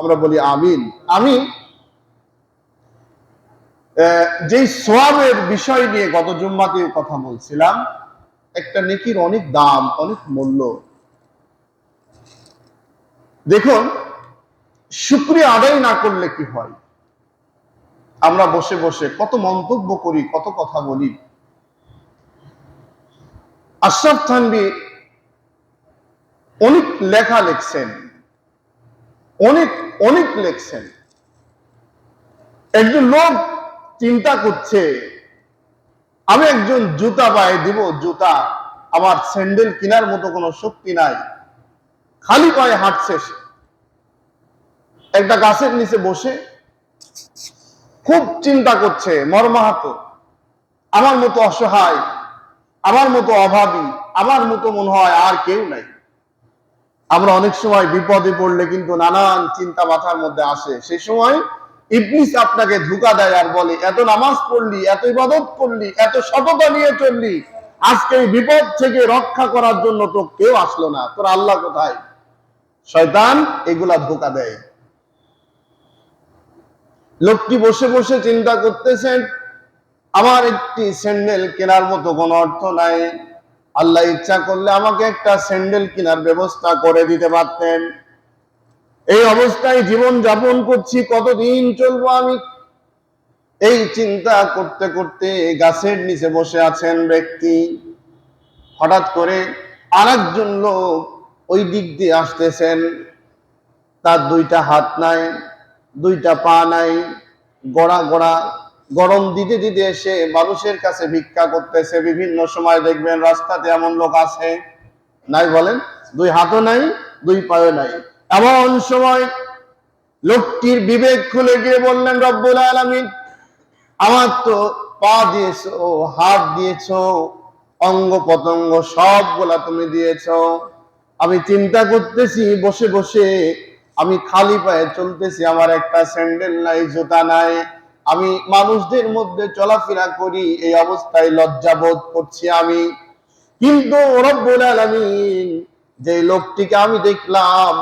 আমরা বলি আমিন। আমি যেই সোয়াবের বিষয় নিয়ে গত জুম্মাতে কথা বলছিলাম, একটা নেকির অনেক দাম, অনেক মূল্য। দেখুন, শুকরিয়া আদায় না করলে কি হয়? আমরা বসে বসে কত মন্তব্য করি, কত কথা বলি। আশরাফ থানভী অনেক লেখা লিখছেন, অনেক অনেক লিখছেন। একজন লোক চিন্তা করছে, আমি একজন জুতা পায়ে দিব, জুতা, আমার স্যান্ডেল কেনার মতো কোনো শক্তি নাই, খালি পায়ে হাঁটছে সে। একটা গাছের নিচে বসে খুব চিন্তা করছে, মর্মাহত, আমার মতো অসহায়, আমার মতো অভাবী, আমার মতো মনে হয় আর কেউ নাই। আমরা অনেক সময় বিপদে পড়লে কিন্তু নানান চিন্তা মাথার মধ্যে আসে। সেই সময় ইবলিস আপনাকে ধোঁকা দেয় আর বলে, এত নামাজ পড়লি, এত ইবাদত করলি, এত সততা নিয়ে চললি, আজকে এই বিপদ থেকে রক্ষা করার জন্য তো কেউ আসলো না, তোর আল্লাহ কোথায়? শয়তান এগুলা ধোঁকা দেয়। লোকটি বসে বসে চিন্তা করতেছেন, আমার একটি স্যান্ডেল কেনার মতো কোনো অর্থ নাই, আল্লাহ ইচ্ছা করলে আমাকে একটা স্যান্ডেল কেনার ব্যবস্থা করে দিতে পারতেন। এই অবস্থায় জীবন যাপন করছি, কতদিন চলবো আমি? এই চিন্তা করতে করতে গাছের নিচে বসে আছেন ব্যক্তি। হঠাৎ করে আরেকজন লোক ওই দিক দিয়ে আসতেছেন। তার দুইটা হাত নাই, দুইটা পা নাই, গড়া গড়া, গরম দিতে দিতে এসে মানুষের কাছে ভিক্ষা করতেছে। বিভিন্ন সময় দেখবেন রাস্তাতে এমন লোক আছে, নাই বলেন? দুই হাতও নাই, দুই পাও নাই। এমন সময় লোকটির বিবেক খুলে গিয়ে বললেন, রব্বুল আলামিন, আমার তো পা দিয়েছো, হাত দিয়েছো, অঙ্গ পতঙ্গ সবগুলা তুমি দিয়েছো। আমি চিন্তা করতেছি বসে বসে, আমি খালি পায়ে চলতেছি, আমার একটা স্যান্ডেল নাই, জুতা নাই, আমি মানুষদের মধ্যে চলাফেরা করি, এই অবস্থায় লজ্জা বোধ করছি আমি। কিন্তু রব্বুল আলামিন, যে লোকটিকে আমি দেখলাম,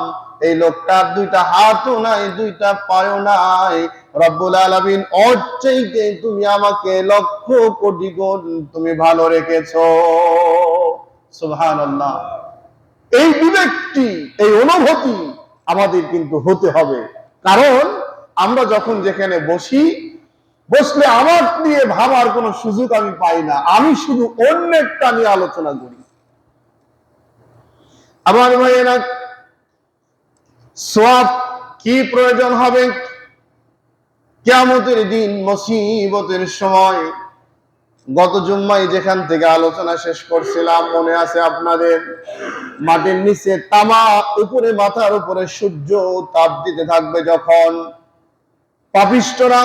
এই লোকটার দুইটা হাতও নাই, দুইটা পাও নাই। রব্বুল আলামিন, ওর চাইতে তুমি আমাকে লক্ষ কোটি গুণ তুমি ভালো রেখেছো। সুবহানাল্লাহ। এই বিবেকটি, এই অনুভূতি আমাদের কিন্তু হতে হবে। কারণ আমরা যখন যেখানে বসি, বসলে আমার নিয়ে ভাবার কোনো সুযোগ আমি পাই না, আমি শুধু অন্যেরটা নিয়ে আলোচনা করি। আমার ভাইয়েরা, সওয়াব কি প্রয়োজন হবে? কিয়ামতের দিন, মুসিবতের সময়। গত জুম্মায় যেখান থেকে আলোচনা শেষ করছিলাম মনে আছে আপনাদের? মাটির নিচে তামা, উপরে মাথার উপরে সূর্য তাপ দিতে থাকবে, যখন পাপিষ্ঠরা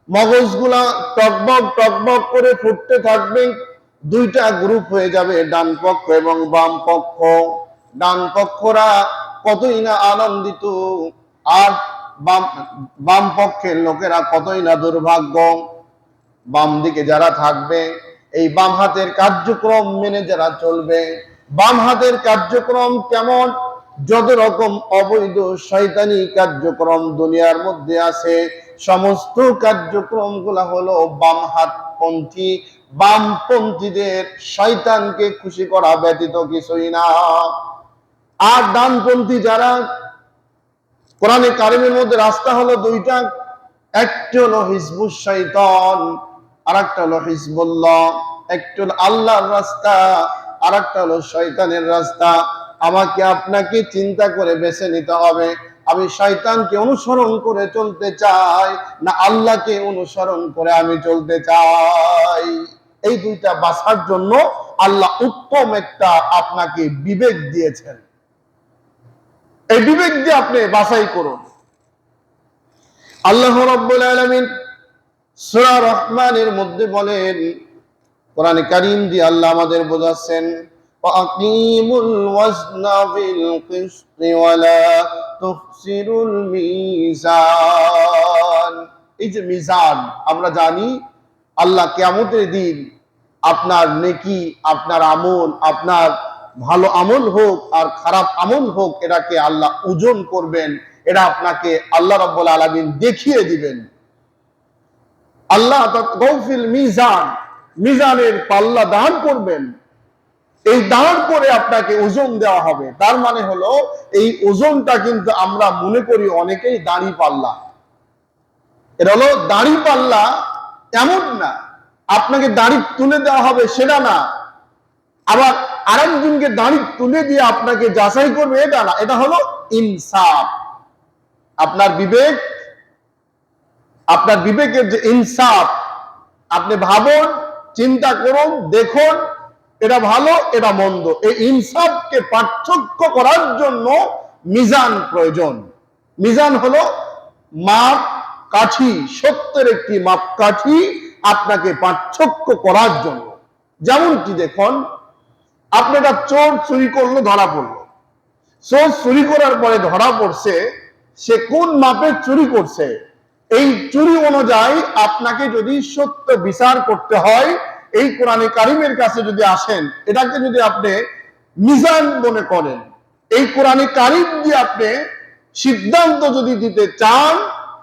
মগজগুলা টকবক টকবক করে ফুটতে থাকবে। দুইটা গ্রুপ হয়ে যাবে, ডান পক্ষ এবং বাম পক্ষ। ডান পক্ষরা কতই না আনন্দিত, আর বাম পক্ষের লোকেরা কতই না দুর্ভাগ্য। বাম দিকে যারা থাকবে, এই বাম হাতের কার্যক্রম মেনে যারা চলবে। বাম হাতের কার্যক্রম কেমন? যত রকম অবৈধ শয়তানি কার্যক্রম দুনিয়ার মধ্যে আছে, সমস্ত কার্যক্রম গুলা হলো বাম হাতপন্থী। বামপন্থীদের শয়তানকে খুশি করা ব্যতীত কিছুই না। আর ডানপন্থী যারা, কোরআনে কারিমের মধ্যে রাস্তা হলো দুইটা, একটা হলো হিজবুশ শয়তান, আর একটা হলো হিজবুল্লাহ। একটা হলো আল্লাহর রাস্তা, আর একটা হলো শয়তানের রাস্তা। আমাকে আপনাকে চিন্তা করে বেছে নিতে হবে, আমি শয়তানকে অনুসরণ করে চলতে চাই না আল্লাহকে অনুসরণ করে আমি চলতে চাই। এই দুইটা বাছার জন্য আল্লাহ উত্তম একটা আপনাকে বিবেক দিয়েছেন। এই বিবেক দিয়ে আপনি বাছাই করুন। আল্লাহ রাব্বুল আলামিন সূরা রহমানের মধ্যে বলেন, কোরআনে কারীম দিয়ে আল্লাহ আমাদের বোঝাচ্ছেন, ওয়াকিমুল ওয়াজনা বিল কিসতি ওয়ালা তুখসিরুল মিজান। এই যে মিজান, আমরা জানি আল্লাহ কিয়ামতের দিন আপনার নেকি, আপনার আমল, আপনার ভালো আমল হোক আর খারাপ আমল হোক, এটাকে আল্লাহ ওজন করবেন এটা আপনাকে আল্লাহ রাব্বুল আলামিন দেখিয়ে দিবেন। আল্লাহ গৌফিল মিজান, মিজানের পাল্লা দাঁড় করবেন। এই দাঁড় করে আপনাকে ওজন দেওয়া হবে। তার মানে হলো এই ওজনটা কিন্তু আমরা মনে করি অনেকেই দাঁড়ি পাল্লা। এটা হলো দাঁড়ি পাল্লা এমন না, আপনাকে দাঁড়ি তুলে দেওয়া হবে সেটা না, আবার আরেকজনকে দাঁড়ি তুলে দিয়ে আপনাকে যাচাই করবে এটা না। এটা হলো ইনসাফ। আপনার বিবেক, আপনার বিবেকের যে ইনসাফ, আপনি ভাবুন, চিন্তা করুন, দেখুন এটা ভালো এটা মন্দ, এই ইনসাফকে পার্থক্য করার জন্য মিজান প্রয়োজন। মিজান হলো মাপ কাঠি, সত্যের একটি মাপকাঠি আপনাকে পার্থক্য করার জন্য। যেমন কি দেখুন, আপনি একটা চোর চুরি করলো, ধরা পড়লো। চোর চুরি করার পরে ধরা পড়ছে, সে কোন মাপে চুরি করছে, এই চুরি অনুযায়ী আপনাকে যদি সত্য বিচার করতে হয়, এই কোরআনে কারিমের কাছে যদি আসেন, এটাকে যদি আপনি মিজান মনে করেন, এই কোরআনে কারিম দিয়ে আপনি সিদ্ধান্ত যদি দিতে চান,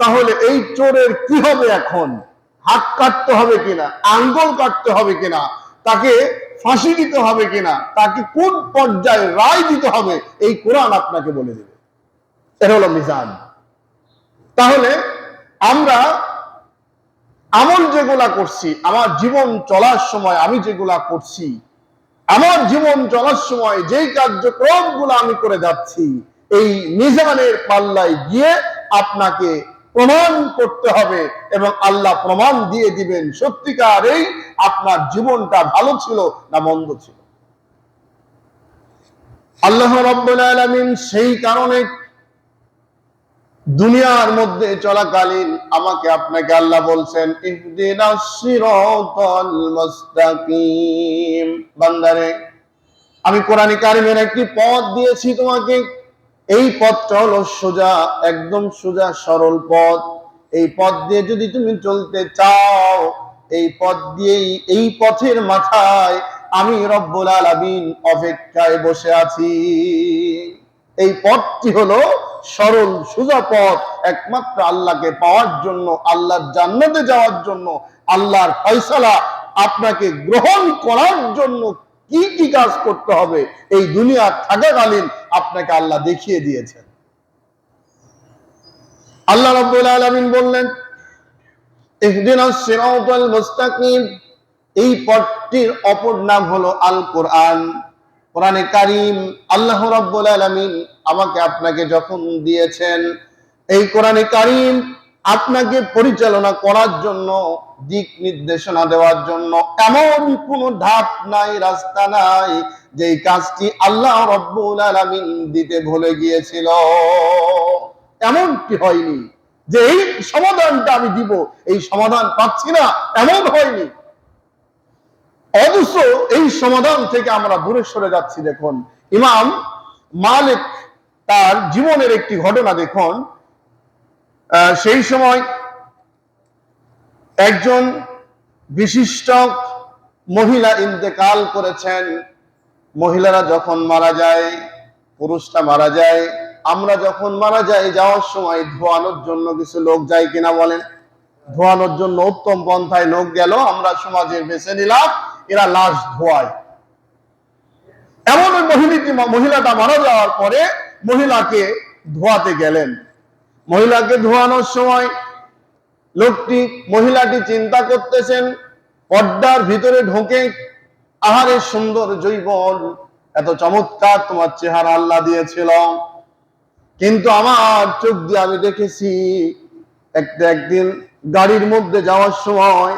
তাহলে এই চোরের কি হবে, এখন হাত কাটতে হবে কিনা, আঙ্গুল কাটতে হবে কিনা, তাকে ফাঁসি দিতে হবে কিনা, তাকে কোন পর্যায়ে রায় দিতে হবে, এই কোরআন আপনাকে বলে দেবে। এটা হলো মিজান। তাহলে আমরা আমল যেগুলা করছি, আমার জীবন চলার সময় আমি যেগুলা করছি, আমার জীবন চলার সময় যেই কার্যক্রমগুলো আমি করে যাচ্ছি, এই মিজানের পাল্লায় গিয়ে আপনাকে প্রমাণ করতে হবে এবং আল্লাহ প্রমাণ দিয়ে দিবেন সত্যিকারেই আপনার জীবনটা ভালো ছিল না মন্দ ছিল। আল্লাহ রাব্বুল আলামিন সেই কারণে দুনিয়ার মধ্যে চলাকালীন আমাকে আপনাকে আল্লাহ বলছেন, ইহদিনাস সিরাতাল মুস্তাকিম। বান্দারে, আমি কোরআনে কারিমের একটি পথ দিয়েছি তোমাকে। এই পথটা হলো সোজা, একদম সোজা সরল পথ। এই পথ দিয়ে যদি তুমি চলতে চাও, এই পথ দিয়েই, এই পথের মাথায় আমি রব্বুল আলামিন অপেক্ষায় বসে আছি। এই পথটি হলো সরল সোজা পথ, একমাত্র আল্লাহকে পাওয়ার জন্য, আল্লাহর জান্নাতে যাওয়ার জন্য, আল্লাহর ফয়সালা আপনাকে গ্রহণ করার জন্য কি কি কাজ করতে হবে এই দুনিয়া থাকাকালীন আপনাকে আল্লাহ দেখিয়ে দিয়েছেন। আল্লাহ রাব্বুল আলামিন বললেন, ইহদিনাস সিরাতাল মুস্তাকিম। এই পথটির অপর নাম হলো আল কোরআন, কোরআনে কারীম। আল্লাহ রাব্বুল আলামিন আমাকে আপনাকে যখন দিয়েছেন, এই কোরআনে কারীম আপনাকে পরিচালনা করার জন্য, দিক নির্দেশনা দেওয়ার জন্য এমন কোনো ধাপ নাই, রাস্তা নাই যেই কাজটি আল্লাহ রাব্বুল আলামিন দিতে ভুলে গিয়েছিল। এমন কি হয়নি যে এই সমাধানটা আমি দিব, এই সমাধান পাচ্ছি না, এমন হয়নি। অথচ এই সমাধান থেকে আমরা দূরে সরে যাচ্ছি। দেখুন, ইমাম মালিক তার জীবনের একটি ঘটনা দেখুন। সেই সময় একজন বিশিষ্ট মহিলা ইন্তেকাল করেছেন। মহিলারা যখন মারা যায়, পুরুষটা মারা যায়, আমরা যখন মারা যাই, যাওয়ার সময় ধোয়ানোর জন্য কিছু লোক যায় কিনা বলেন? ধোয়ানোর জন্য উত্তম পন্থায় লোক গেল, আমরা সমাজে বেছে নিলাম, এরা লাশ ধোয়ায়। এমন ওই মহিলাটা মারা যাওয়ার পরে মহিলাকে ধোয়াতে গেলেন। মহিলাকে ধোয়ানোর সময় মহিলাটি চিন্তা করতেছেন, পর্দার ভিতরে ঢোকে, আহারে সুন্দর যৌবন, এত চমৎকার তোমার চেহারা আল্লাহ দিয়েছিল, কিন্তু আমার চোখ দিয়ে আমি দেখেছি একদিন গাড়ির মধ্যে যাওয়ার সময়,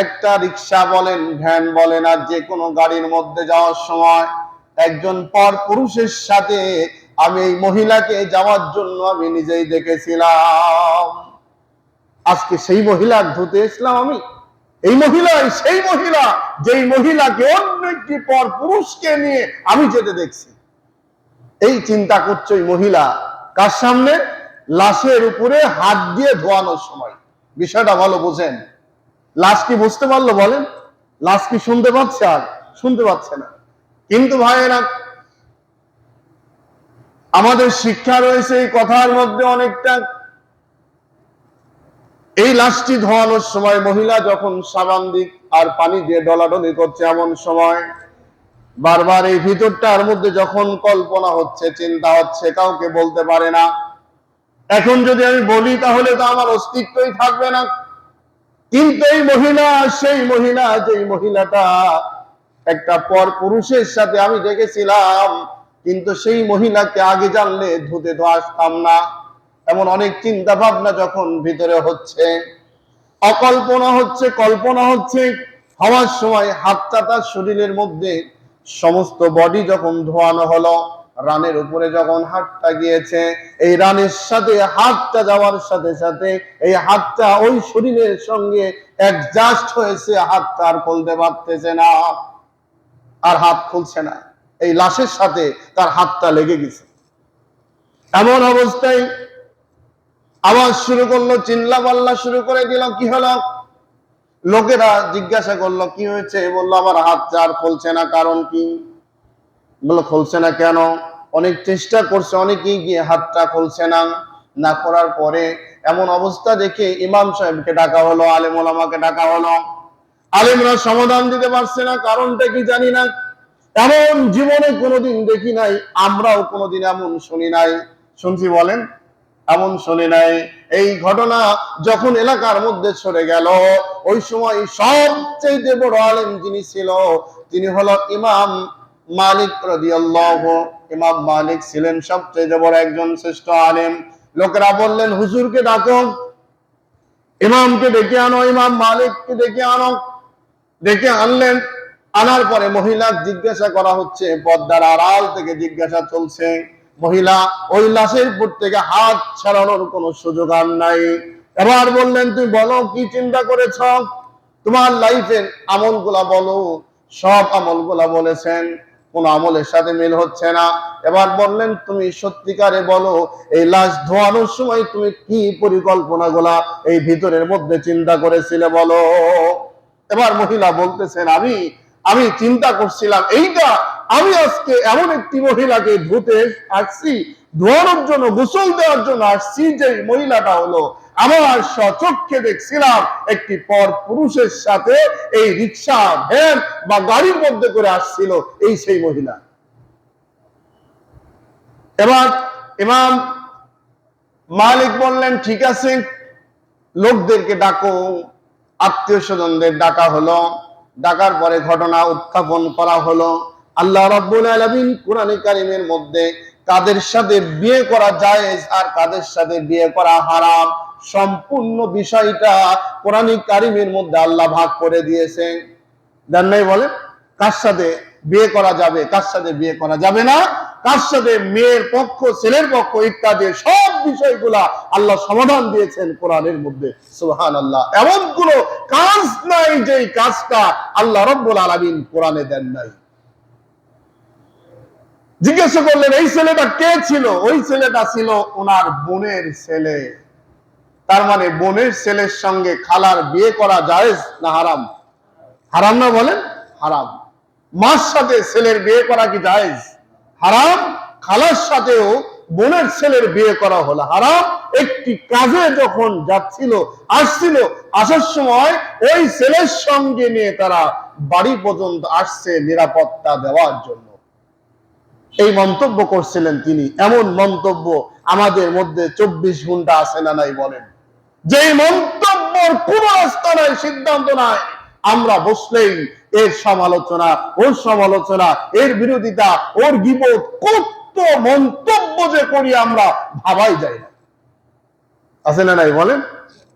একটা রিক্সা বলেন, ভ্যান বলেন, আর যে কোনো গাড়ির মধ্যে যাওয়ার সময় একজন পর পুরুষের সাথে আমি এই মহিলাকে যাওয়ার জন্য আমি নিজেই দেখেছিলাম। আজকে সেই মহিলার ধুতে ইসলাম আমি, এই মহিলাই সেই মহিলা যেই মহিলাকে অন্য একটি পর পুরুষকে নিয়ে আমি যেতে দেখছি। এই চিন্তা করছে ওই মহিলা কার সামনে? লাশের উপরে হাত দিয়ে ধোয়ানোর সময়। বিষয়টা ভালো বোঝেন। লাশ কি বুঝতে পারলো বলেন? লাশ কি শুনতে পাচ্ছে? আর শুনতে পাচ্ছে না। কিন্তু ভাইয়েরা, আমাদের শিক্ষা রয়েছে এই কথার মধ্যে অনেকটা। এই লাশটি ধোয়ানোর সময় মহিলা যখন সাবান দিক আর পানি দিয়ে ডলাডলি করছে, এমন সময় বারবার এই ভিতরটার মধ্যে যখন কল্পনা হচ্ছে, চিন্তা হচ্ছে, কাউকে বলতে পারে না। এখন যদি আমি বলি তাহলে তো আমার অস্তিত্বই থাকবে না। কিন্তু এই মহিলা সেই মহিলা, যেই মহিলাটা একটা পর পুরুষের সাথে আমি দেখেছিলাম, কিন্তু সেই মহিলাকে আগে জানলে ধুতে তো আসতাম না। এমন অনেক চিন্তা ভাবনা যখন ভিতরে হচ্ছে, অকল্পনা হচ্ছে, কল্পনা হচ্ছে, হওয়ার সময় হাতটা তার শরীরের মধ্যে সমস্ত বডি যখন ধোয়ানো হলো, রানের উপরে যখন হাতটা গিয়েছে, এই রানের সাথে হাতটা যাওয়ার সাথে সাথে এই হাতটা ওই শরীরের সঙ্গে অ্যাডজাস্ট হয়েছে, হাতটা আর খুলতে পারতেছে না, আর হাত খুলছে না, এই লাশের সাথে তার হাতটা লেগে গেছে। এমন অবস্থায় আওয়াজ শুরু করলো, চিল্লা পাল্লা শুরু করে দিল। কি হলো? লোকেরা জিজ্ঞাসা করলো কি হয়েছে? বললো আমার হাতটা আর খুলছে না। কারণ কি? বললো খুলছে না কেন? অনেক চেষ্টা করছে, অনেকেই গিয়ে হাতটা খুলছে না। না করার পরে এমন অবস্থা দেখে ইমাম সাহেবকে ডাকা হলো, আলেম ওলামাকে ডাকা হলো। আলেমরা সমাধান দিতে পারছে না, কারণটা কি জানি না। এমন জীবনে কোনোদিন দেখি নাই, আমরাও কোনোদিন এমন শুনি নাই। শুনছি বলেন? এমন শুনি নাই। এই ঘটনা যখন এলাকার মধ্যে ছড়ে গেল, ওই সময় সবচেয়ে বড় আলেম যিনি ছিল, তিনি হলো ইমাম মালিক রাদিয়াল্লাহু। ইমাম মালিক ছিলেন সবচেয়ে বড় একজন শ্রেষ্ঠ আলেম। লোকেরা বললেন হুজুরকে ডাকো, ইমামকে ডেকে আনো, ইমাম মালিককে ডেকে আনো। ডেকে আনলেন। আনার পরে মহিলা জিজ্ঞাসা করা হচ্ছে, পর্দার আড়াল থেকে জিজ্ঞাসা চলছে। মহিলা ওই লাশের উপর থেকে হাত ছাড়ানোর কোনো সুযোগ আর নাই। এবার বললেন তুমি বলো কি চিন্তা করেছ, তোমার লাইফের আমলগুলা বলো। সব আমলগুলা বলেছেন, কোন আমলের সাথে মিল হচ্ছে না। এবার বললেন তুমি সত্যিকারে বলো, এই লাশ ধোয়ানোর সময় তুমি কি পরিকল্পনাগুলা এই ভিতরের মধ্যে চিন্তা করেছিলে বলো। এবার মহিলা বলতেছেন আমি চিন্তা করছিলাম এইটা, আমি আজকে এমন একটি মহিলাকে ধুতে আসছি, ধোয়ানোর জন্য, গোসল দেওয়ার জন্য আসছি, যে মহিলাটা হলো আমার স্বচক্ষে দেখছিলাম একটি পর পুরুষের সাথে এই রিক্সা, ভ্যান বা গাড়ির মধ্যে করে আসছিল, এই সেই মহিলা। এবার ইমাম মালিক বললেন ঠিক আছে, লোকদেরকে ডাকো। আত্মীয় স্বজনদের ডাকা হলো। ডাকার পরে ঘটনা উত্থাপন করা হলো। আল্লাহ রাব্বুল আলামিন কোরআনে কারীমের মধ্যে কাদের সাথে বিয়ে করা জায়েজ আর কাদের সাথে বিয়ে করা হারাম, সম্পূর্ণ বিষয়টা কোরআনে কারীমের মধ্যে আল্লাহ ভাগ করে দিয়েছে। জান নাই? বলে কার সাথে বিয়ে করা যাবে, কার সাথে বিয়ে করা যাবে না, কার সাথে মেয়ের পক্ষ, ছেলের পক্ষ ইত্যাদি সব বিষয়গুলা আল্লাহ সমাধান দিয়েছেন কোরআনের মধ্যে। সুবহানাল্লাহ। এমন কোন কাজ নাই যে কাজটা আল্লাহ রাব্বুল আলামিন কোরআনে দেন নাই। জিজ্ঞাসা করলেন এই ছেলেটা কে ছিল? ওই ছেলেটা ছিল ওনার বোনের ছেলে। তার মানে বোনের ছেলের সঙ্গে খালার বিয়ে করা জায়েজ না হারাম? হারাম না? বলেন হারাম। মার সাথে ছেলের বিয়ে করা কি জায়েজ? হারাম। খালার সাথেও বোনের ছেলের বিয়ে করা হলো হারাম। একটি কাজে যখন যাচ্ছিল, আসছিল, আসার সময় ওই ছেলের সঙ্গে নিয়ে তারা বাড়ি পর্যন্ত আসছে নিরাপত্তা দেওয়ার জন্য। এই মন্তব্য করছিলেন তিনি। এমন মন্তব্য আমাদের মধ্যে 24 ঘন্টা আছে না নাই? বলেন। যে মন্তব্যের কোন রাস্তা নাই, সিদ্ধান্ত নাই, আমরা বসলেই এর সমালোচনা, ওর সমালোচনা, এর বিরোধিতা, ওর গীবত, কত মন্তব্য যে করি আমরা ভাবাই যায় না। আছে না নাই? বলেন।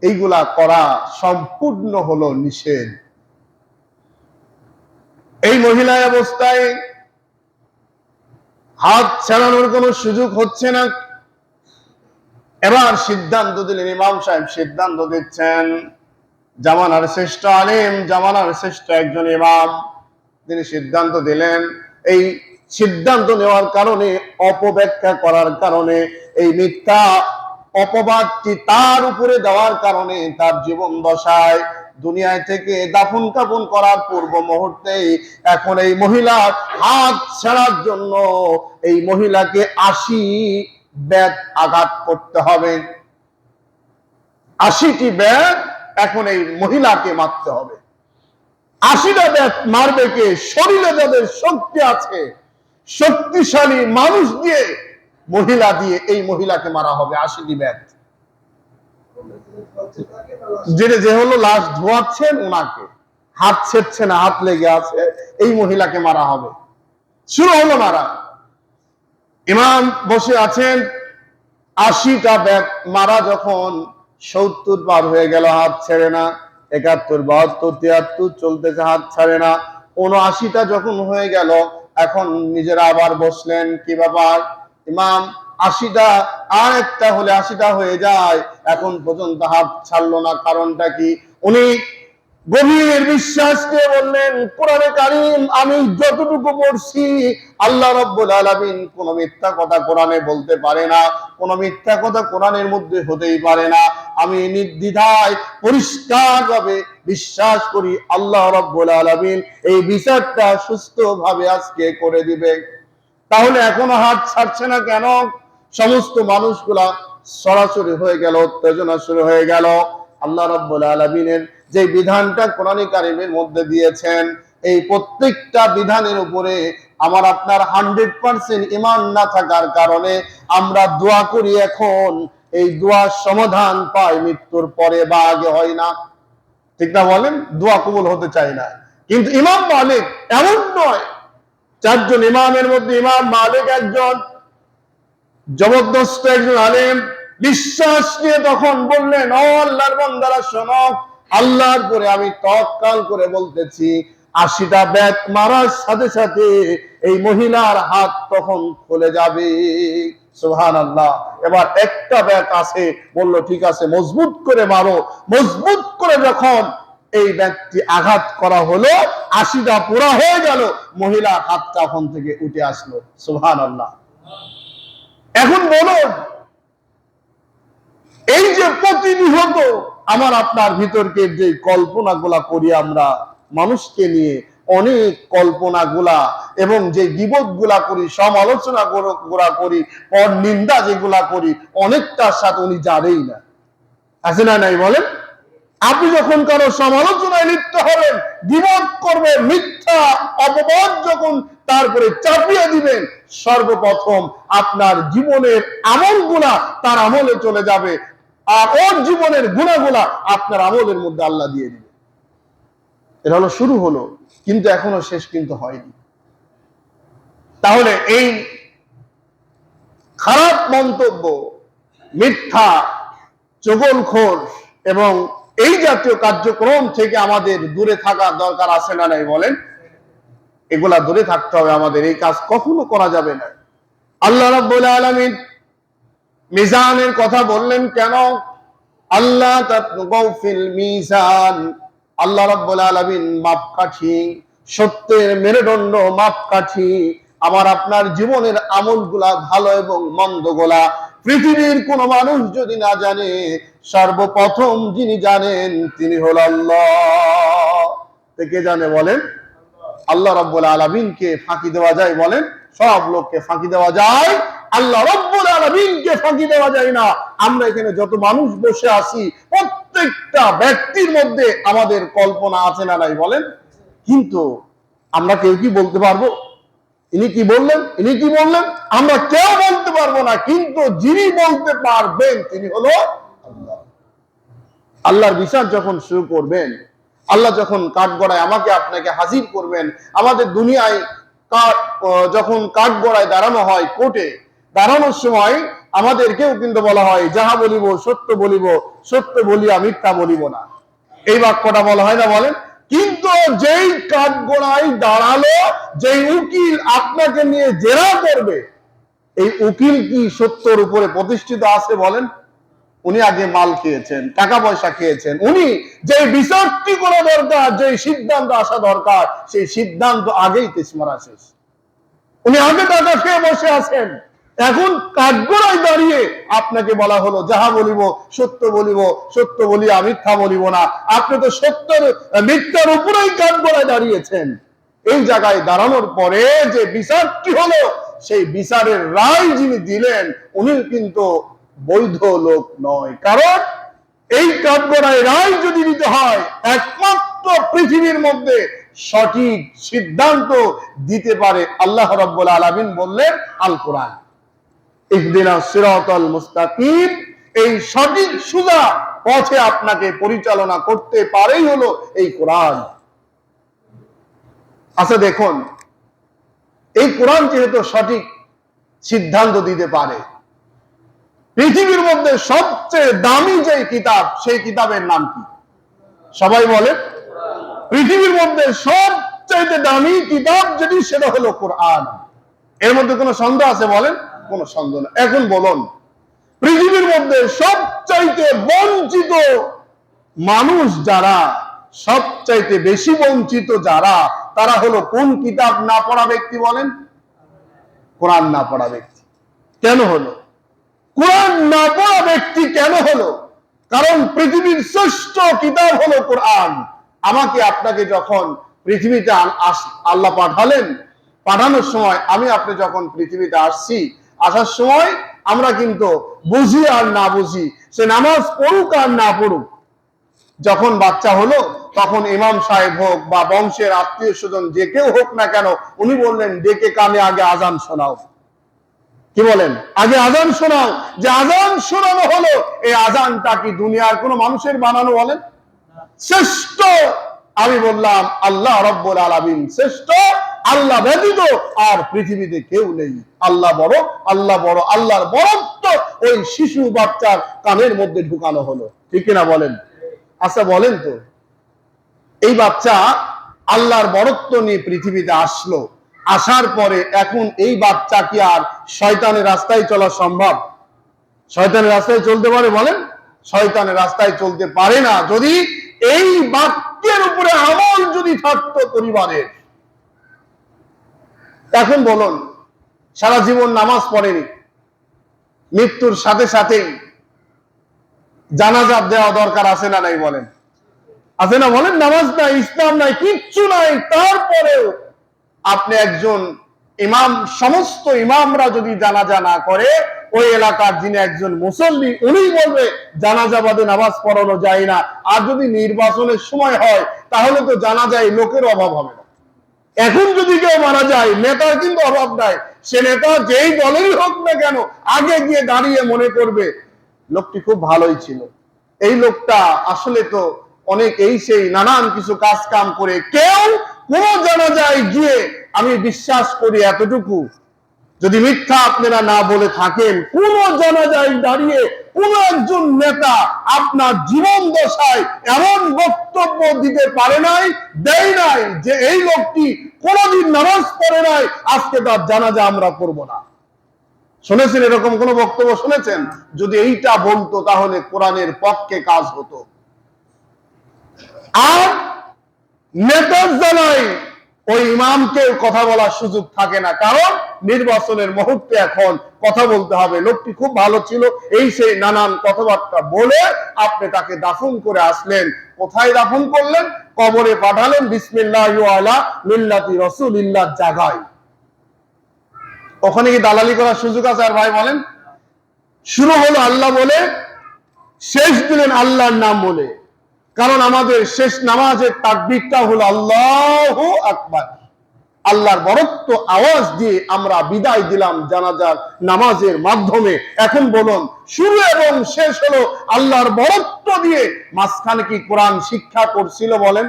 এইগুলা করা সম্পূর্ণ হলো নিষেধ। এই মহিলা অবস্থায় হাত ছাড়ানোর কোনো সুযোগ হচ্ছে না। এবার সিদ্ধান্ত দিলেন, ইমাম সাহেব সিদ্ধান্ত দিচ্ছেন। জামানার শ্রেষ্ঠ আলেম, জামানার শ্রেষ্ঠ একজন ইমাম, তিনি সিদ্ধান্ত দিলেন। এই সিদ্ধান্ত নেওয়ার কারণে, অপব্যাখ্যা করার কারণে, এই মিথ্যা অপবাদটি তার উপরে দেওয়ার কারণে তার জীবন দশায় দুনিয়ায় থেকে দাফন কাফন করার পূর্ব মুহূর্তেই এখন এই মহিলার হাত ছাড়ার জন্য এই মহিলাকে 80 বেত আঘাত করতে হবে। 80টি বেত এখন এই মহিলাকে মারতে হবে। 80টা বেত মারবে কে? শরীরে যাদের শক্তি আছে, শক্তিশালী মানুষ দিয়ে, মহিলা দিয়ে এই মহিলাকে মারা হবে 80টি বেত। যে হলো লাশ ধোয়াচ্ছেন ওনাকে, হাত ছেড়ছে না, হাত লেগে আছে, এই মহিলাকে মারা হবে। শুরু হলো মারা। ইমাম বসে আছেন, 80টা বেত মারা যখন 70 পার হয়ে গেল, হাত ছেড়ে না। 71, 72, 73 চলতেছে, হাত ছাড়ে না। 79টা যখন হয়ে গেল, এখন নিজেরা আবার বসলেন। কি ব্যাপার ইমাম, 80টা আর একটা হলে 80টা হয়ে যায়, এখন পর্যন্ত হাত ছাড়লো না, কারণটা কি? উনি গভীর বিশ্বাস দিয়ে বললেন, কোরআনে কারীম আমি যতটুকু পড়ছি, আল্লাহ রাব্বুল আলামিন কোন মিথ্যা কথা কোরআনে বলতে পারে না, কোন মিথ্যা কথা কোরআনের মধ্যে হতেই পারে না। আমি নির্দ্বিধায় পরিষ্কারভাবে বিশ্বাস করি আল্লাহ রাব্বুল আলামিন এই বিচারটা সুস্থভাবে আজকে করে দিবে। তাহলে এখনো হাত ছাড়ছে না কেন? সমস্ত মানুষগুলা সরাসরি হয়ে গেল, উত্তেজনা শুরু হয়ে গেল। আল্লাহ রাব্বুল আলামিনের যে বিধানটা কোরআনে কারীমের মধ্যে দিয়েছেন, এই প্রত্যেকটা বিধানের উপরে আমার আপনার 100% ঈমান না থাকার কারণে আমরা দোয়া করি, এখন এই দোয়ার সমাধান পাই মৃত্যুর পরে বা আগে হয় না। ঠিক না বলেন? দোয়া কবুল হতে চায় না। কিন্তু ইমাম মালিক এমন নয়, 4 জন ইমামের মধ্যে ইমাম মালিক একজন জবরদস্ত একজন আলেম, বিশ্বাস নিয়ে তখন বললেন, ও আল্লাহর বান্দারা শোনো, আল্লাহর পরে আমি তাওয়াক্কাল করে বলতেছি, 80টা বেত মারার সাথে সাথে এই মহিলার হাত তখন খুলে যাবে। সুবহানাল্লাহ। এবার একটা বেত আছে, বলল ঠিক আছে, মজবুত করে মারো। মজবুত করে যখন এই ব্যক্তি আঘাত করা হলো, 80টা পুরা হয়ে গেল, মহিলার হাতটা ওখান থেকে উঠে আসলো। সুবহানাল্লাহ। এখন বলুন, এই যে প্রতিনিয়ত আমার আপনার ভিতরকে যে কল্পনাগুলা করি আমরা মানুষকে নিয়ে, অনেক কল্পনাগুলা এবং যে গীবতগুলা করি, সমালোচনা গুলা করি, পর নিন্দা যেগুলা করি, অনেকটার সাথে উনি যাবেই না। আছে না নাই বলেন? আপনি যখন কারো সমালোচনায় লিপ্ত হবেন, গীবত করবেন, মিথ্যা অপবাদ যখন তারপরে চাপিয়ে দিবেন, সর্বপ্রথম আপনার জীবনের আমলগুলা তার আমলে চলে যাবে, আর ওর জীবনের গুণাগুলা আপনার আমলের মধ্যে আল্লাহ দিয়ে দিবে। এটা হলো শুরু হলো, কিন্তু এখনো শেষ কিন্তু হয়নি। তাহলে এই খারাপ মন্তব্য, মিথ্যা, চগলখোর এবং এই জাতীয় কার্যক্রম থেকে আমাদের দূরে থাকা দরকার আছে না নাই বলেন? এগুলা দূরে থাকতে হবে আমাদের, এই কাজ কখনো করা যাবে না। আল্লাহ রাব্বুল আলামিন মিজানের কথা বললেন কেন? আল্লাহ তাতগাউ ফিল মিজান। আল্লাহ রাব্বুল আলামিন মাপকাঠি, সত্যের মেরুদণ্ড, মাপকাঠি, আমার আপনার জীবনের আমলগুলা, ভালো এবং মন্দগুলা পৃথিবীর কোন মানুষ যদি না জানে, সর্বপ্রথম যিনি জানেন তিনি হল আল্লাহ। কে জানে বলেন? আল্লাহ রাব্বুল আলামিনকে ফাঁকি দেওয়া যায় বলেন? সব লোককে ফাঁকি দেওয়া যায়, আল্লাহ রাব্বুল আলামিনকে ফাঁকি দেওয়া যায় না। আমরা এখানে যত মানুষ বসে আছি, প্রত্যেকটা ব্যক্তির মধ্যে আমাদের কল্পনা আছে না নাই বলেন? কিন্তু আমরা কেউ কি বলতে পারবো ইনি কি বললেন, ইনি কি বললেন? আমরা কেউ বলতে পারবো না, কিন্তু যিনি বলতে পারবেন তিনি হলো আল্লাহ। আল্লাহর বিচার যখন শুরু করবেন, আল্লাহ যখন কাঠগড়ায় আমাকে আপনাকে হাজির করবেন, আমাদের দুনিয়ায় যখন কাঠগড়ায় দাঁড়ানো হয়, কোর্টে দাঁড়ানোর সময় আমাদেরকেও কিন্তু বলা হয়, যাহা বলিব সত্য বলিব, সত্য বলিয়া মিথ্যা বলিব না। এই বাক্যটা বলা হয় না বলেন? কিন্তু যেই কাঠগড়ায় দাঁড়ালো, যেই উকিল আপনাকে নিয়ে জেরা করবে, এই উকিল কি সত্যর উপরে প্রতিষ্ঠিত আছে বলেন? উনি আগে মাল খেয়েছেন, টাকা পয়সা খেয়েছেন। উনি যে বিচারটি করা দরকার, যে সিদ্ধান্ত আসা দরকার, সেই সিদ্ধান্ত আগেই তেজমারা শেষ। উনি আগে টাকা খেয়ে বসে আছেন, এখন কাঠগড়ায় দাঁড়িয়ে আপনাকে বলা হলো যাহা বলিব সত্য বলিব, সত্য বলিয়া মিথ্যা বলিব না। আপনি তো সত্যের মিথ্যার উপরেই কাঠগড়ায় দাঁড়িয়েছেন। এই জায়গায় দাঁড়ানোর পরে যে বিচারটি হলো, সেই বিচারের রায় যিনি দিলেন উনি কিন্তু বৈধ লোক নয়। কারণ এই কাঠগড়ায় রায় যদি দিতে হয়, একমাত্র পৃথিবীর মধ্যে সঠিক সিদ্ধান্ত দিতে পারে আল্লাহ রাব্বুল আলামিন বললেন আল কোরআন। ইহদিনাস সিরাতাল মুস্তাকিম, এই সঠিক সোজা পথে আপনাকে পরিচালনা করতে পারেই হলো এই কোরআন। আচ্ছা দেখুন, এই কোরআন যেহেতু সঠিক সিদ্ধান্ত দিতে পারে, পৃথিবীর মধ্যে সবচেয়ে দামি যে কিতাব, সেই কিতাবের নাম কি? সবাই বলে। পৃথিবীর মধ্যে সবচেয়ে দামি কিতাব যেটি, সেটা হলো কোরআন। এর মধ্যে কোনো সন্দেহ আছে? বলেন। কোনো সন্দেহ না। এখন বলুন, পৃথিবীর মধ্যে সবচাইতে বঞ্চিত মানুষ যারা, সবচাইতে বেশি বঞ্চিত যারা, তারা হলো কোন কিতাব না পড়া ব্যক্তি? বলেন। কোরআন না পড়া ব্যক্তি। কেন হলো কোরআন না পড়া ব্যক্তি? কেন হলো? কারণ পৃথিবীর শ্রেষ্ঠ কিতাব হলো কোরআন। আমাকে আপনাকে যখন পৃথিবীতে আল্লাহ পাঠালেন, পাঠানোর সময় আমি আপনি যখন পৃথিবীতে আসছি, আসার সময় আমরা কিন্তু বুঝি আর না বুঝি, সে নামাজ পড়ুক আর না পড়ুক, যখন বাচ্চা হলো তখন ইমাম সাহেব হোক বা বংশের আত্মীয় স্বজন যে কেউ হোক না কেন, উনি বললেন ডেকে কানে আগে আজান শোনাও। কি বলেন? আগে আজান শোনাও। যে আজান শোনানো হলো, এই আজানটা কি দুনিয়ার কোন মানুষের বানানো? বলেন। শ্রেষ্ঠ আমি বললাম আল্লাহ রাব্বুল আলামিন শ্রেষ্ঠ, আল্লাহ ব্যতীত আর পৃথিবীতে কেউ নেই। আল্লাহ বড়, আল্লাহ বড়, আল্লাহর বড়ত্ব ওই শিশু বাচ্চার কানের মধ্যে ঢুকানো হলো। ঠিক না বলেন? আচ্ছা বলেন তো, এই বাচ্চা আল্লাহর বড়ত্ব নিয়ে পৃথিবীতে আসলো, আসার পরে এখন এই বাচ্চা কি আর শয়তানের রাস্তায় চলা সম্ভব? শয়তানের রাস্তায় চলতে পারে? বলেন। শয়তানের রাস্তায় চলতে পারে না যদি এই বাক্যের উপরে আমল যদি থাকতো পরিবারের। এখন বলুন, সারা জীবন নামাজ পড়েনি, মৃত্যুর সাথে সাথেই জানাজা দেওয়া দরকার আছে না নাই? বলেন। আছে না? বলেন। নামাজ নাই, ইসলাম নাই, কিচ্ছু নাই, তারপরেও আপনি একজন ইমাম, সমস্ত ইমামরা যদি জানাজা না করে, ওই এলাকার যিনি একজন মুসল্লি, উনি বলবে জানাজা বাদে নামাজ পড়ানো যায় না। আর যদি নির্বাচনের সময় হয়, তাহলে তো জানাজায় লোকের অভাব হবে না। এখন যদি কেউ মারা যায়, নেতার কিন্তু অভাব নাই। সে নেতা যেই দলেরই হোক না কেন, আগে গিয়ে দাঁড়িয়ে মনে করবে লোকটি খুব ভালোই ছিল, এই লোকটা আসলে তো অনেক এই সেই নানান কিছু কাজ কাম করে। কেউ কোন জানাজায় গিয়ে, আমি বিশ্বাস করি এতটুকু, যদি মিথ্যা আপনারা না বলে থাকেন, কোন জানাজায় দাঁড়িয়ে কোন একজন নেতা আপনার জীবন দশায় এমন বক্তব্য দিতে পারে নাই, দেয় নাই যে এই লোকটি কোনদিন নামাজ পড়ে নাই, আজকে তার জানাজা আমরা করব না। শুনেছেন এরকম কোন বক্তব্য? শুনেছেন? যদি এইটা বলতো তাহলে কোরআনের পক্ষে কাজ হতো। আর নেতার জানাই ওই ইমামকে কথা বলার সুযোগ থাকে না, কারণ নির্বাচনের মুহূর্তে এখন কথা বলতে হবে, লোকটি খুব ভালো ছিল, এই সেই নানান কথাবার্তা বলে আপনি তাকে দাফন করে আসলেন। কোথায় দাফন করলেন? কবরে পাঠালেন। বিসমিল্লাহি আলা মিল্লাতি রাসূলিল্লাহ জায়গায়। ওখানে কি দালালি করার সুযোগ আছে? আর ভাই বলেন। শুরু হলো আল্লাহ বলে, শেষ দিলেন আল্লাহর নাম বলে। কারণ আমাদের শেষ নামাজের তাকবীরটা হলো আল্লাহু আকবার। আল্লাহর বড়ত্ব আওয়াজ দিয়ে আমরা বিদায় দিলাম জানাজার নামাজের মাধ্যমে। এখন বলুন, শুরু এবং শেষ হলো আল্লাহর বড়ত্ব দিয়ে। মাঝখানে কি কোরআন শিক্ষা করছিল? বলেন।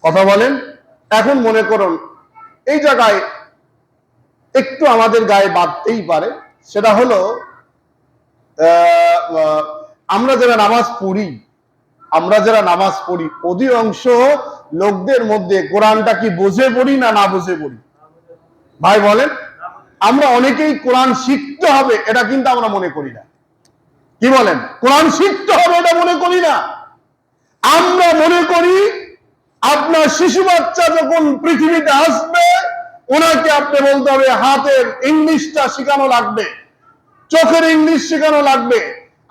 কথা বলেন। এখন মনে করুন এই জায়গায় একটু আমাদের গায়ে বাঁধতেই পারে, সেটা হলো আমরা যারা নামাজ পড়ি, অধিকাংশ লোকদের মধ্যে কোরআনটা কি বুঝে পড়ি না না বুঝে পড়ি? ভাই বলেন। আমরা অনেকেই কোরআন শিখতে হবে এটা কিন্তু আমরা মনে করি না। কি বলেন? কোরআন শিখতে হবে এটা মনে করি না। আমরা মনে করি আপনার শিশু বাচ্চা যখন পৃথিবীতে আসবে, ওনাকে আপনি বলতে হবে হাতের ইংলিশটা শেখানো লাগবে, চোখের ইংলিশ শেখানো লাগবে।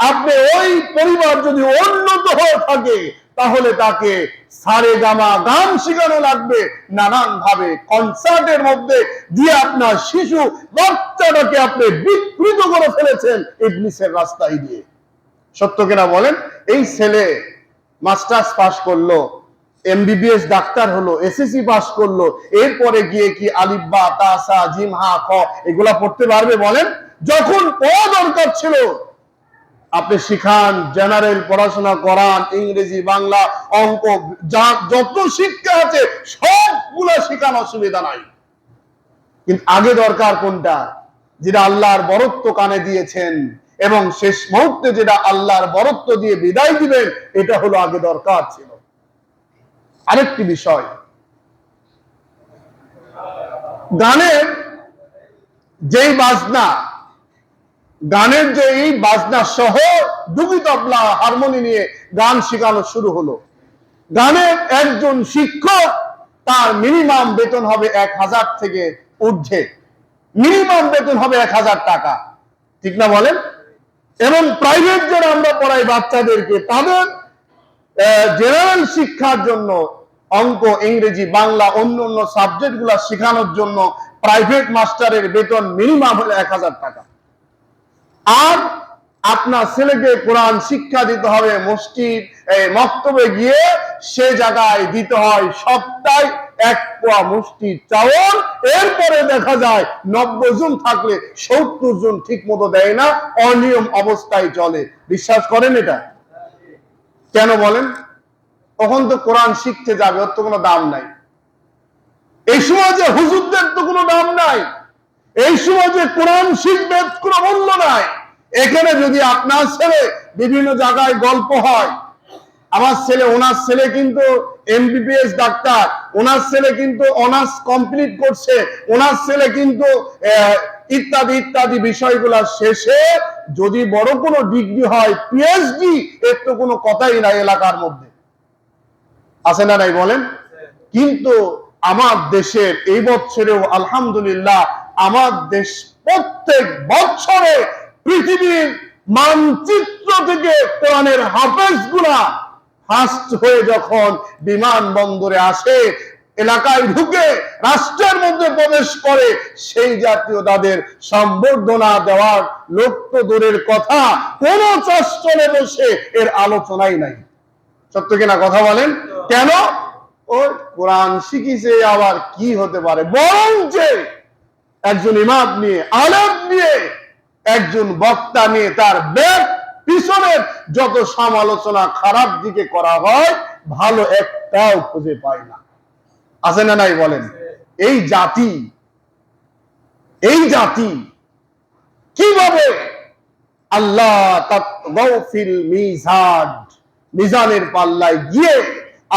আপনি ওই পরিবার যদি উন্নত হয়ে থাকে তাহলে তাকে সারে গামা গান শেখানো লাগবে। নানান ভাবে কনসার্টের মধ্যে দিয়ে আপনার শিশু বাচ্চাটাকে আপনি বিকৃত করে ফেলেছেন ইবলিসের রাস্তায় দিয়ে। সত্য কিনা বলেন? এই ছেলে মাস্টার্স পাস করলো, এমবিবিএস ডাক্তার হলো, এসএসসি পাস করলো, এরপরে গিয়ে কি আলিফ বা তা সা জিম হা খ এগুলা পড়তে পারবে বলেন? যখন পড়া দরকার ছিল আপনি শিখান, জেনারেল পড়াশোনা করান, ইংরেজি, বাংলা, অঙ্ক, যত শিক্ষা আছে সবগুলা শিখান, অসুবিধা নাই। কিন্তু আগে দরকার কোনটা? যেটা আল্লাহর বরত্ব কানে দিয়েছেন এবং শেষ মুহূর্তে যেটা আল্লাহর বরত্ব দিয়ে বিদায় দিবেন, এটা হলো আগে দরকার ছিল। আরেকটি বিষয়, গানের যেই বাজনা, গানের যে এই বাজনা সহ ডুগি তবলা হারমোনি নিয়ে গান শেখানো শুরু হলো। গানের একজন শিক্ষক তার মিনিমাম বেতন হবে 1000 থেকে ঊর্ধ্বে, মিনিমাম বেতন হবে 1000 টাকা, ঠিক না বলেন? এবং প্রাইভেট যারা আমরা পড়াই বাচ্চাদেরকে, তাদের জেনারেল শিক্ষার জন্য অঙ্ক, ইংরেজি, বাংলা, অন্য অন্য সাবজেক্ট গুলা শেখানোর জন্য প্রাইভেট মাস্টারের বেতন মিনিমাম হলো 1000 টাকা। আর আপনার ছেলেকে কোরআন শিক্ষা দিতে হবে মসজিদ মক্তবে গিয়ে, সে জায়গায় দিতে হয় সপ্তাহে 1 পোয়া মুষ্টি চাউল। এরপরে দেখা যায় 90 জন থাকলে 70 জন ঠিক মতো দেয় না, অনিয়ম অবস্থায় চলে। বিশ্বাস করেন এটা? কেন বলেন? তখন তো কোরআন শিখতে যাবে, ওর তো কোনো দাম নাই। এই সময় যে হুজুরদের তো কোনো দাম নাই, এই সময় যে কোরআন শিখবে কোনো মূল্য নাই। এখানে যদি আপনার ছেলে বিভিন্ন জায়গায় গল্প হয়, আমার ছেলে, ওনার ছেলে কিন্তু এমবিবিএস ডাক্তার, ওনার ছেলে কিন্তু অনার্স কমপ্লিট করছে, ওনার ছেলে কিন্তু ইত্যাদি ইত্যাদি বিষয়গুলো শেষে যদি বড় কোনো ডিগ্রি হয়, পিএইচডি, এর তো কোনো কথাই নাই এলাকার মধ্যে, আছে না নাই বলেন? কিন্তু আমার দেশের এই বছরেও আলহামদুলিল্লাহ আমার দেশ প্রত্যেক বছরে পৃথিবীর মানচিত্র থেকে কোরআনের হাফেজ গুলা ফার্স্ট হয়ে যখন বিমানবন্দরে আসে, এলাকায় ঢুকে, রাষ্ট্রের মধ্যে প্রবেশ করে, সেই জাতীয় তাদের সম্বর্ধনা দেওয়ার লোক তো দূরের কথা, কোন চষ্টলে বসে এর আলোচনাই নাই। সত্য কিনা কথা বলেন? কেন? ও কোরআন শিখিছে, আবার কি হতে পারে? বরং যে একজন ইমাম নিয়ে, আলেম নিয়ে, একজন বক্তা নিয়ে তার পিছনের যত সমালোচনা খারাপ দিকে করা হয়, ভালো একটাও খুঁজে পায় না। আছে না নাই বলেন? এই জাতি কিভাবে আল্লাহ তাতগাউফিল মিজান, মিজানের পাল্লায় গিয়ে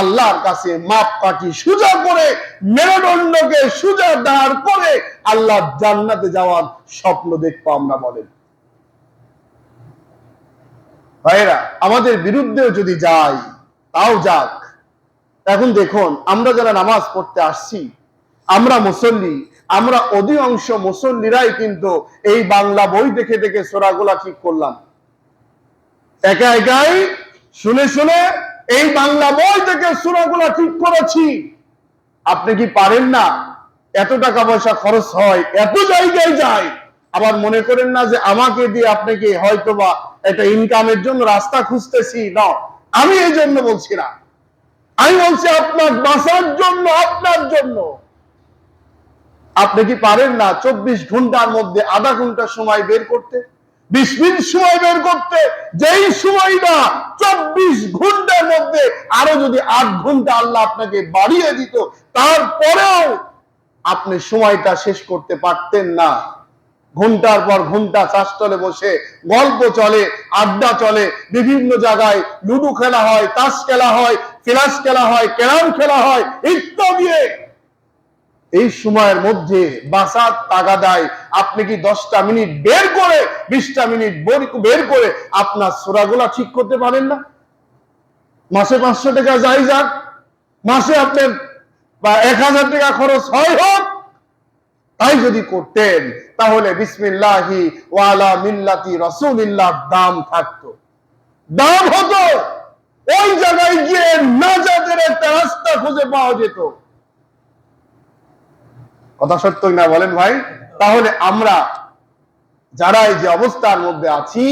আল্লাহর কাছে মাপ কাঠি সোজা করে, মেরুদণ্ডকে সোজা দাঁড় করে আল্লাহ জান্নাতে যাওয়ার স্বপ্ন দেখবো আমরা? বলেন ভাইরা, আমাদের বিরুদ্ধেও যদি যায় তাও যাক। এখন দেখুন, আমরা যারা নামাজ পড়তে আসছি, আমরা মুসল্লি, আমরা অধিকাংশ মুসল্লিরাই কিন্তু এই বাংলা বই দেখে দেখে সূরাগুলা ঠিক করলাম, একা একাই শুনে শুনে এই বাংলা বই থেকে সূরাগুলা ঠিক করেছি। আপনি কি পারেন না? এত টাকা পয়সা খরচ হয়, এত জায়গায় যায়, আবার মনে করেন না যে আমাকে দিয়ে আপনাকে হয়তোবা একটা ইনকামের জন্য রাস্তা খুঁজতেছি। না, আমি এই জন্য বলছি না, আমি বলছি আপনার বাঁচার জন্য, আপনার জন্য। আপনি কি পারেন না 24 ঘন্টার মধ্যে আধা ঘন্টা সময় বের করতে, 20 মিনিট সময় বের করতে? যেই সময়টা 24 ঘন্টার মধ্যে আরো যদি 8 ঘন্টা আল্লাহ আপনাকে বাড়িয়ে দিত, তারপরেও আপনি সময়টা শেষ করতে পারতেন না। ঘন্টার পর ঘন্টা চাষতলে বসে গল্প চলে, আড্ডা চলে, বিভিন্ন জায়গায় লুডু খেলা হয়, তাস খেলা হয়, ফ্ল্যাশ খেলা হয়, ক্যারাম খেলা হয় ইত্যাদি। এই সময়ের মধ্যে বাঁচার তাগাদায় আপনি কি 10টা মিনিট বের করে, 20টা মিনিট বের করে আপনার সূরাগুলা ঠিক করতে পারেন না? মাসে 500 টাকা যাই যাক, মাসে আপনার 1000 টাকা খরচ হয় হোক, তাই যদি করতেন তাহলে বিসমিল্লাহি ওয়া আলা মিল্লাতি রাসূলিল্লাহ দাম থাকতো, দাম হতো। ওই জায়গায় গিয়ে নাজাতের একটা রাস্তা খুঁজে পাওয়া যেত। কথা সত্য না বলেন ভাই? তাহলে আমরা যারা এই যে অবস্থার মধ্যে আছি,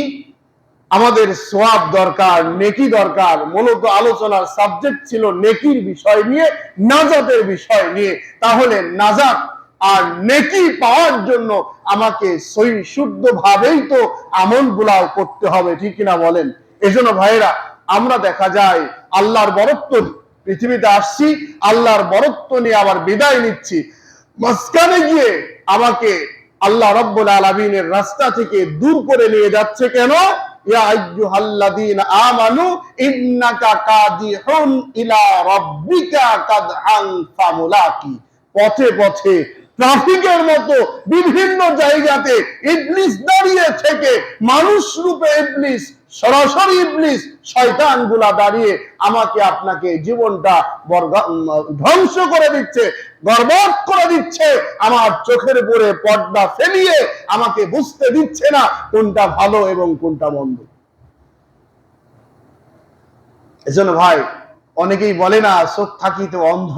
আমাদের সওয়াব দরকার, নেকি দরকার। মূলত আলোচনার সাবজেক্ট ছিল নেকির বিষয় নিয়ে, নাজাতের বিষয় নিয়ে। তাহলে নাজাত আর নেকি পাওয়ার জন্য আমাকে সহি শুদ্ধ ভাবেই তো আমলগুলাও করতে হবে, ঠিক কিনা বলেন? এজন্য ভাইরা, আমরা দেখা যায় আল্লাহর বরত্ব, পৃথিবীতে আসছি আল্লাহর বরত্ব নিয়ে আবার বিদায় নিচ্ছি। মাঝখানে গিয়ে আমাকে আল্লাহ রাব্বুল আলামিনের রাস্তা থেকে দূর করে নিয়ে যাচ্ছে কেন? ইয়া আইয়ুহাল্লাযীনা আমানু ইন্নাকা কাদিহুন ইলা রাব্বিকা কাদহান ফামুলাকি। পথে পথে ট্রাফিকের মতো বিভিন্ন জায়গাতে ইবলিস দাঁড়িয়ে থেকে, মানুষ রূপে ইবলিস, সরাসরি ইবলিস শয়তানগুলা দাঁড়িয়ে আমাকে আপনাকে জীবনটা ধ্বংস করে দিচ্ছে, বরবাদ করে দিচ্ছে। আমার চোখের উপরে পর্দা ফেলিয়ে আমাকে বুঝতে দিচ্ছে না কোনটা ভালো এবং কোনটা মন্দ। এজন্য ভাই, অনেকেই বলে না চোখ থাকিতে অন্ধ,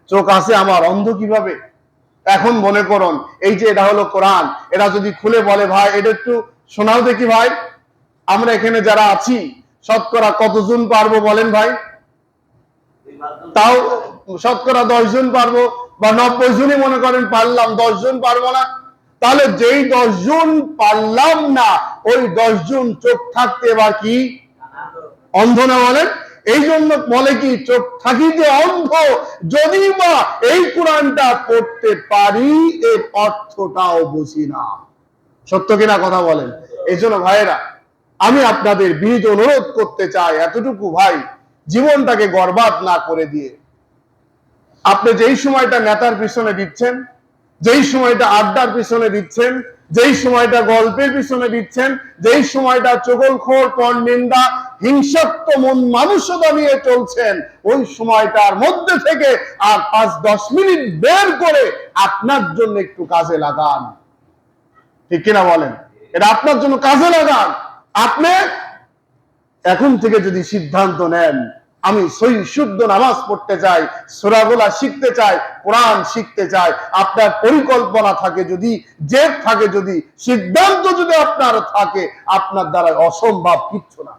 চোখ আছে আমার, অন্ধ কিভাবে? এখন মনে করুন এই যে এটা হলো কোরআন, এটা যদি খুলে বলে ভাই এটা একটু শোনাও দেখি ভাই, আমরা এখানে যারা আছি শতকরা কতজন পারবো বলেন ভাই? তাও শতকরা 10 জন পারবো, বা 90 জনই মনে করেন পারলাম, 10 জন পারবো না। তাহলে যেই 10 জন পারলাম না, ওই 10 জন চোখ থাকতে বা কি অন্ধ না বলেন? এই জন্য বলে কি চোখ থাকিতে অন্ধ, যদি বা এই কোরআনটা পড়তে পারি এর অর্থটাও বুঝি না। সত্য কিনা কথা বলেন? এই জন্য ভাইয়েরা, আমি আপনাদের বিনীত অনুরোধ করতে চাই এতটুকু, ভাই জীবনটাকে বরবাদ না করে দিয়ে, আপনি যেই সময়টা নেতার পিছনে দিচ্ছেন, যেই সময়টা আড্ডার পিছনে দিচ্ছেন, যেই সময়টা গল্পের পিছনে দিচ্ছেন, যেই সময়টা চগলখোর, পরনিন্দা, হিংসাত্মক মন মানসিকতা নিয়ে চলছেন, ওই সময়টার মধ্যে থেকে আর 5-10 মিনিট বের করে আপনার জন্য একটু কাজে লাগান, ঠিক কিনা বলেন? এটা আপনার জন্য কাজে লাগান। আপনি এখন থেকে যদি সিদ্ধান্ত নেন আমি সহি শুদ্ধ নামাজ পড়তে চাই, সূরাগুলা শিখতে চাই, কোরআন শিখতে চাই, আপনার পরিকল্পনা থাকে, যদি জেদ থাকে, যদি সিদ্ধান্ত যদি আপনার থাকে, আপনার দ্বারা অসম্ভব কিচ্ছু না।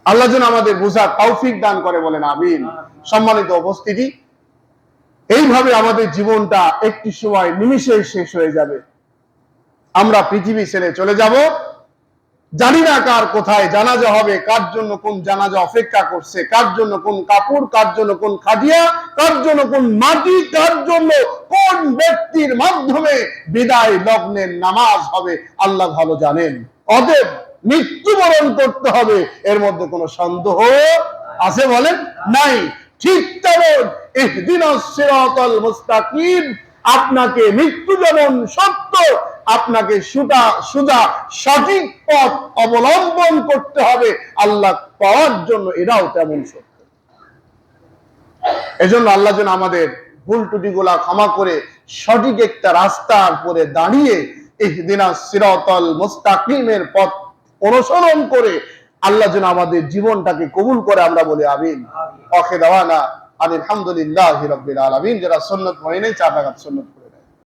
আল্লাহ যেন আমাদের বোঝার তৌফিক দান করে, বলেন আমিন। সম্মানিত উপস্থিতি, এইভাবে আমাদের জীবনটা একটি সময় নিমিষেই শেষ হয়ে যাবে। আমরা পৃথিবী ছেড়ে চলে যাব, জানি না কার কোথায় জানাজা হবে, কার জন্য কোন জানাজা অপেক্ষা করছে, কার জন্য কোন কাপড়, কার জন্য কোন খাদিয়া, কার জন্য কোন মাটি, কার জন্য কোন ব্যক্তির মাধ্যমে বিদায় লগ্নের নামাজ হবে, আল্লাহ ভালো জানেন। অতএব মৃত্যুবরণ করতে হবে, এর মধ্যে কোনো সন্দেহ আছে বলেন? নাই। ঠিক তেমন ইহদিনাস সিরাতাল মুস্তাকিম, আপনাকে মৃত্যু যেমন সত্য, আপনাকে সোজা সঠিক পথ অবলম্বন করতে হবে আল্লাহ পাওয়ার জন্য, এটাও তেমন সত্য। এজন্য আল্লাহ যেন আমাদের ভুল ত্রুটিগুলা ক্ষমা করে সঠিক একটা রাস্তার উপরে দাঁড়িয়ে ইহদিনাস সিরাতাল মুস্তাকিমের পথ অনুসরণ করে আল্লাহ যেন আমাদের জীবনটাকে কবুল করে, আমরা বলি আমিন। আখির দাওয়ানা আলহামদুলিল্লাহি রাব্বিল আলামিন। যারা সুন্নাত পড়ে নেই 4 রাকাত সুন্নাত